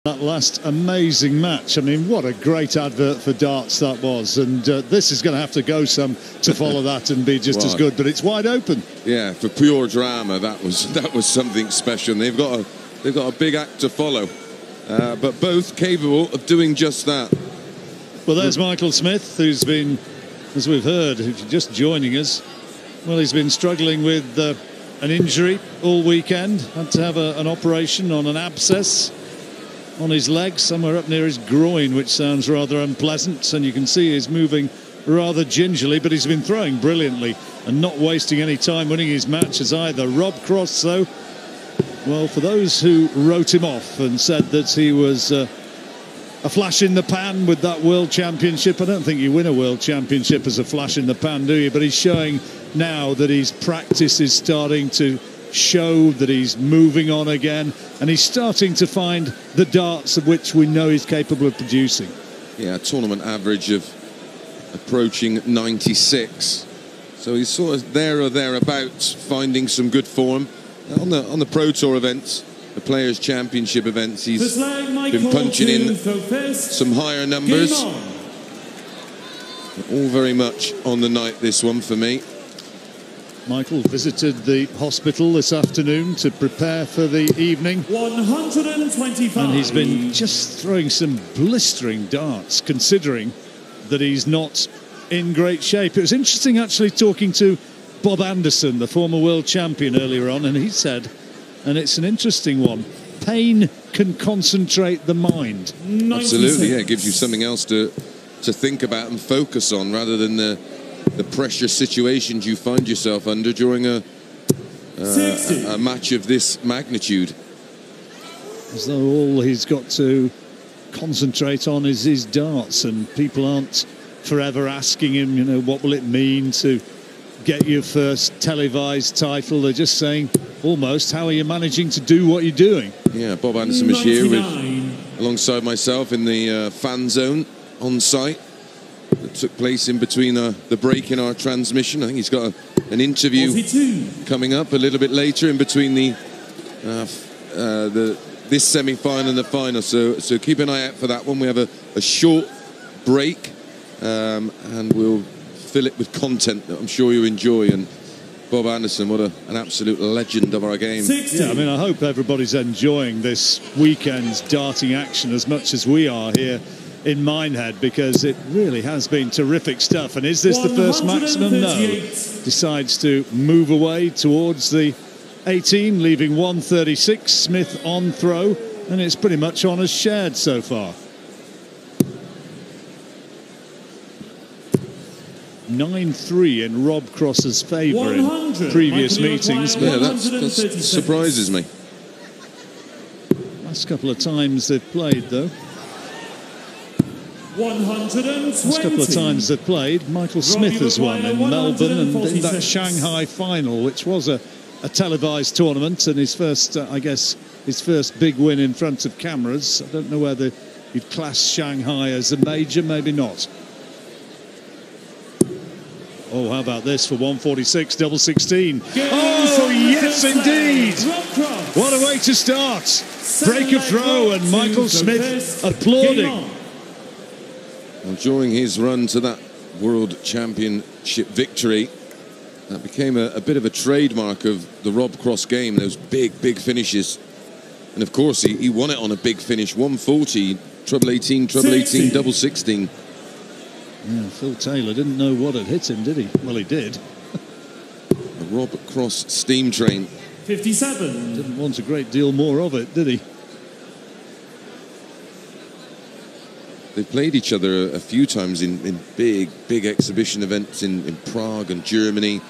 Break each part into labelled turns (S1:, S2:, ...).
S1: That last amazing match. I mean, what a great advert for darts that was. And this is going to have to go some to follow that and be just as good. But it's wide open.
S2: Yeah, for pure drama, that was something special. And they've got a big act to follow, but both capable of doing just that.
S1: Well, there's Michael Smith, who's been, as we've heard, if you're just joining us, well, he's been struggling with an injury all weekend. Had to have an operation on an abscess on his leg, somewhere up near his groin, which sounds rather unpleasant. And you can see he's moving rather gingerly, but he's been throwing brilliantly and not wasting any time winning his matches either. Rob Cross, though, well, for those who wrote him off and said that he was a flash in the pan with that World Championship, I don't think you win a World Championship as a flash in the pan, do you? But he's showing now that his practice is starting to show that he's moving on again, and he's starting to find the darts of which we know he's capable of producing.
S2: Yeah, tournament average of approaching 96, so he's sort of there or thereabouts, finding some good form on the Pro Tour events, the Players Championship events. He's been punching in some higher numbers. All very much on the night, this one for me.
S1: Michael visited the hospital this afternoon to prepare for the evening.
S3: 125.
S1: And he's been just throwing some blistering darts, considering that he's not in great shape. It was interesting actually talking to Bob Anderson, the former world champion, earlier on, and he said, and it's an interesting one, pain can concentrate the mind.
S3: 96.
S2: Absolutely, yeah, it gives you something else to think about and focus on, rather than the pressure situations you find yourself under during a match of this magnitude.
S1: As though all he's got to concentrate on is his darts, and people aren't forever asking him, you know, what will it mean to get your first televised title. They're just saying, almost, how are you managing to do what you're doing?
S2: Yeah, Bob Anderson was here alongside myself in the fan zone on site. That took place in between the break in our transmission. I think he's got an interview
S3: 42.
S2: coming up a little bit later in between this semi-final and the final. So keep an eye out for that one. We have a short break, and we'll fill it with content that I'm sure you enjoy. And Bob Anderson, what an absolute legend of our game.
S3: 60.
S1: Yeah, I mean, I hope everybody's enjoying this weekend's darting action as much as we are here in Minehead, because it really has been terrific stuff. And is this the first maximum? No. Decides to move away towards the 18, leaving 136. Smith on throw, and it's pretty much honours shared so far. 9-3 in Rob Cross's favour in previous meetings.
S2: Yeah, that surprises me.
S1: Last couple of times they've played, though.
S3: 120.
S1: Last couple of times they've played, Michael Smith has won in Melbourne and in that Shanghai final, which was a televised tournament, and his first, I guess, his first big win in front of cameras. I don't know whether you'd class Shanghai as a major, maybe not. Oh, how about this for 146, double 16. Oh, yes, indeed. What a way to start. Break of throw, and Michael Smith applauding.
S2: Well, during his run to that World Championship victory, that became a bit of a trademark of the Rob Cross game, those big finishes. And of course, he won it on a big finish, 140, treble 18, treble 18, double 16.
S1: Yeah, Phil Taylor didn't know what had hit him, did he? Well, he did.
S2: A Rob Cross steam train.
S3: 57.
S1: Didn't want a great deal more of it, did he?
S2: They played each other a few times in big exhibition events in Prague and Germany.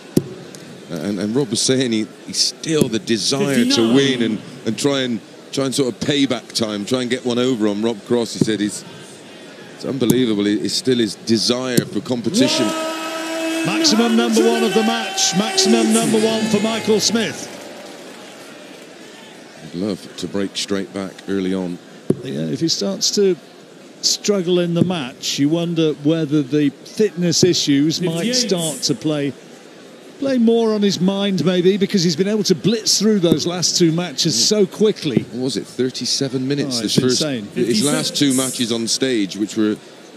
S2: And Rob was saying he's still the desire
S3: 59.
S2: to win and try and sort of payback time, try and get one over on Rob Cross. He said it's unbelievable. It's still his desire for competition.
S1: Maximum number one of the match. Maximum number one for Michael Smith.
S2: I'd love to break straight back early on.
S1: Yeah, if he starts to struggle in the match, you wonder whether the fitness issues might start to play play more on his mind maybe, because he's been able to blitz through those last two matches so quickly.
S2: What was it, 37 minutes?
S1: Oh, it's insane.
S2: His last two matches on stage, which were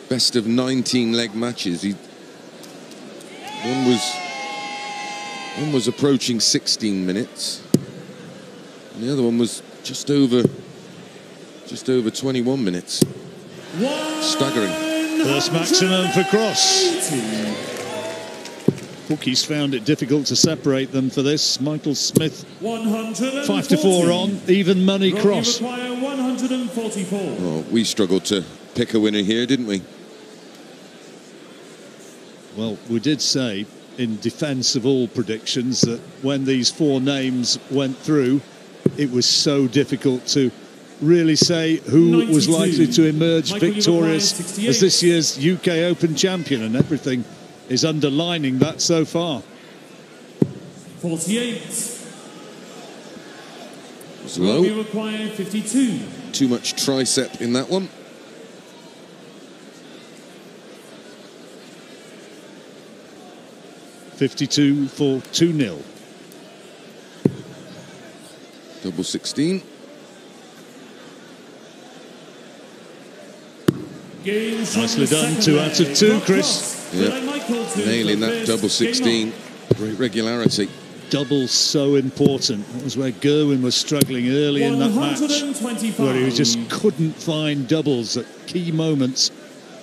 S2: best of 19 leg matches. One was approaching 16 minutes, and the other one was just over 21 minutes. Staggering.
S1: First maximum for Cross. Bookies found it difficult to separate them for this. Michael Smith 5-4 on, even money Cross.
S3: 144.
S2: Oh, we struggled to pick a winner here, didn't we?
S1: Well, we did say in defence of all predictions that when these four names went through, it was so difficult to really say who
S3: 92.
S1: was likely to emerge
S3: Michael
S1: victorious
S3: Uruguay, 68.
S1: as this year's UK Open champion, and everything is underlining that so far.
S3: 48.
S2: It's low.
S3: We require 52.
S2: Too much tricep in that one.
S1: $52 for 2-0.
S2: Double 16.
S1: Nicely done, 2 out of 2, Chris.
S2: Yeah. Nailing that double 16. Great regularity.
S1: Double so important. That was where Gerwin was struggling early in that match, where he just couldn't find doubles at key moments,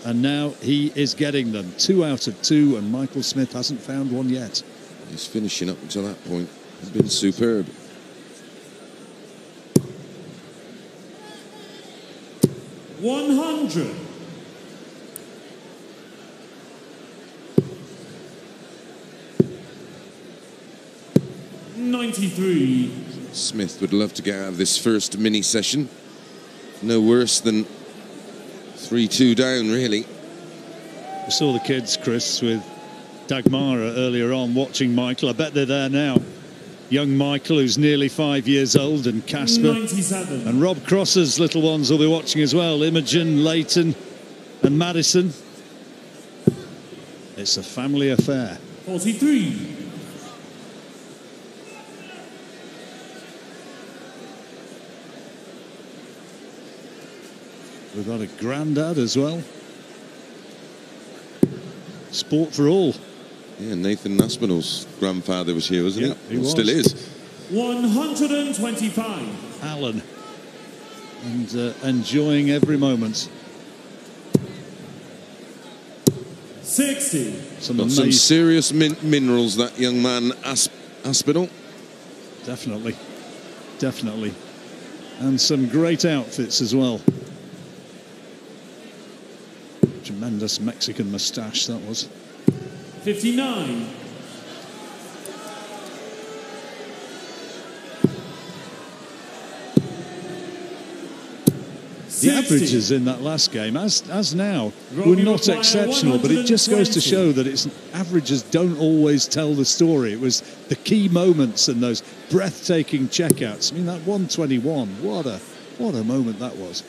S1: and now he is getting them. 2 out of 2, and Michael Smith hasn't found one yet.
S2: His finishing up until that point has been superb.
S3: $100. $93.
S2: Smith would love to get out of this first mini session. No worse than 3-2 down, really.
S1: We saw the kids, Chris, with Dagmara earlier on watching Michael. I bet they're there now. Young Michael, who's nearly 5 years old, and Casper.
S3: 97.
S1: And Rob Cross's little ones will be watching as well. Imogen, Leighton and Madison. It's a family affair.
S3: 43.
S1: We've got a granddad as well. Sport for all.
S2: Yeah, Nathan Aspinall's grandfather was here, wasn't
S1: He was.
S2: Still is.
S3: 125.
S1: Alan. And enjoying every moment.
S3: 60.
S2: Got some serious minerals, that young man, Aspinall.
S1: Definitely. Definitely. And some great outfits as well. Tremendous Mexican moustache that was.
S3: 59.
S1: The averages in that last game, as now, were not exceptional, but it just goes to show that averages don't always tell the story. It was the key moments and those breathtaking checkouts. I mean, that 121, what a moment that was.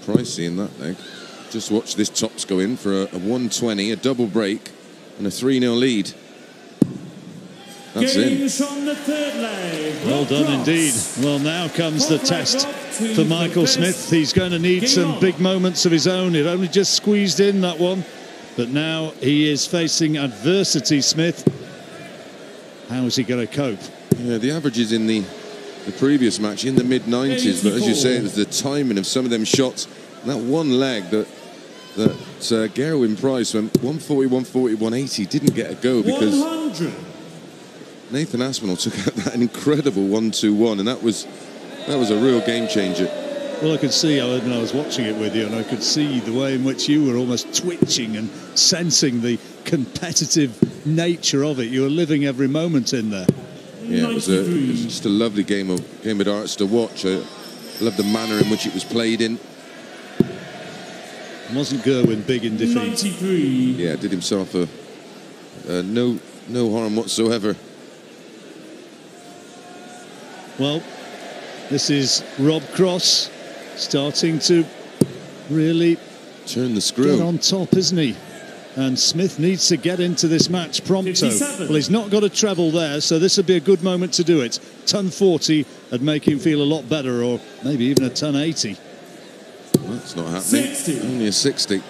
S2: Pricey in that leg. Just watch this tops go in for a 120, a double break, and a 3-0 lead. That's in.
S3: From the third leg.
S1: Well done indeed. Well, now comes the test for Michael Smith. He's going to need some big moments of his own. It only just squeezed in, that one. But now he is facing adversity, Smith. How is he going to cope?
S2: Yeah, the averages in the previous match in the mid-90s, but as you say, it was the timing of some of them shots. And that one leg that Gerwin Price went 140, 140, 180, didn't get a go because
S3: 100.
S2: Nathan Aspinall took out that incredible 1-2-1, and that was a real game changer.
S1: Well, I could see, when I was watching it with you, and I could see the way in which you were almost twitching and sensing the competitive nature of it. You were living every moment in there.
S2: Yeah, it was just a lovely game of darts to watch. I love the manner in which it was played in.
S1: Wasn't Gerwin big in defeat?
S3: 93.
S2: Yeah, did himself no harm whatsoever.
S1: Well, this is Rob Cross starting to really
S2: turn the
S1: get
S2: screw
S1: on top, isn't he? And Smith needs to get into this match pronto.
S3: 57.
S1: Well, he's not got a treble there, so this would be a good moment to do it. Ton 40 would make him feel a lot better, or maybe even a ton 80.
S2: That's not happening.
S3: 60.
S2: Only a 60.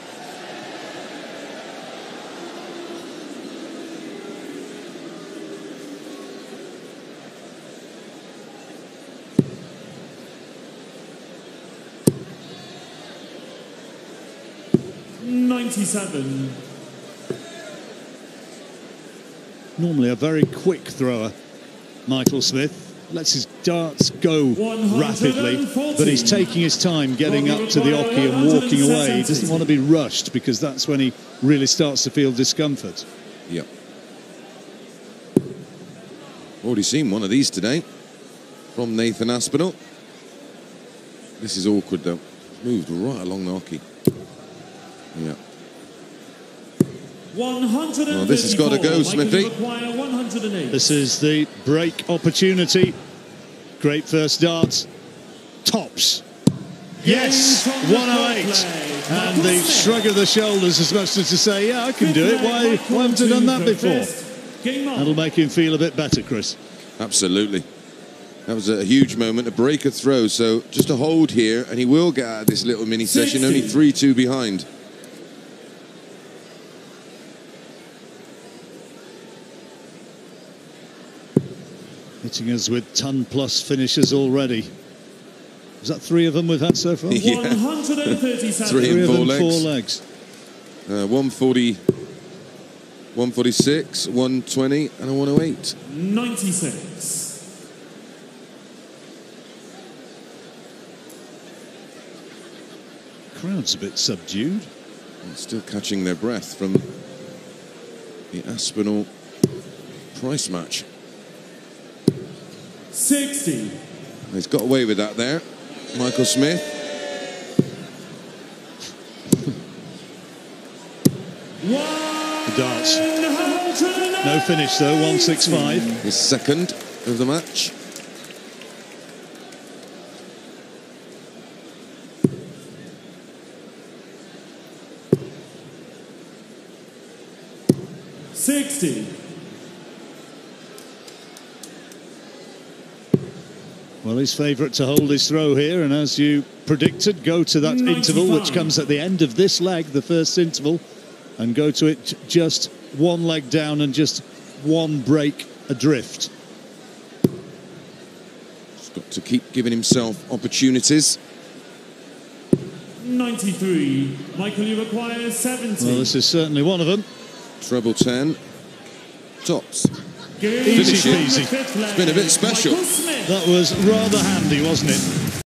S3: $97.
S1: Normally a very quick thrower, Michael Smith. Lets his darts go rapidly, but he's taking his time getting up to the oche and walking away. He doesn't want to be rushed, because that's when he really starts to feel discomfort.
S2: Yep. Already seen one of these today from Nathan Aspinall. This is awkward though. Moved right along the hockey. Yeah.
S3: 134.
S2: Oh, this has got to go, Smithy.
S3: Michael, you require 108.
S1: This is the break opportunity. Great first darts. Tops. Yes, 108. And the shrug of the shoulders as much as to say, yeah, I can do it. Why haven't I done that before? That'll make him feel a bit better, Chris.
S2: Absolutely. That was a huge moment, a breaker throw. So just a hold here, and he will get out of this little mini session, only 3-2 behind.
S1: Hitting us with ton-plus finishes already. Is that 3 of them we've had so far?
S2: Yeah.
S3: 137.
S2: 3 and 4
S1: 4
S2: legs.
S1: legs.
S2: 140, 146, 120, and a 108.
S3: 96.
S1: Crowd's a bit subdued.
S2: And still catching their breath from the Aspinall price match.
S3: 60.
S2: He's got away with that there, Michael Smith.
S1: The darts. No finish though, 165.
S2: His second of the match.
S1: Well, he's favourite to hold his throw here, and as you predicted, go to that
S3: 95.
S1: interval which comes at the end of this leg, the first interval, and go to it just one leg down and just one break adrift.
S2: He's got to keep giving himself opportunities.
S3: 93. Michael, you require 70.
S1: Well, this is certainly one of them.
S2: Treble 10. Tops.
S1: Easy peasy.
S2: It's been a bit special.
S1: That was rather handy, wasn't it?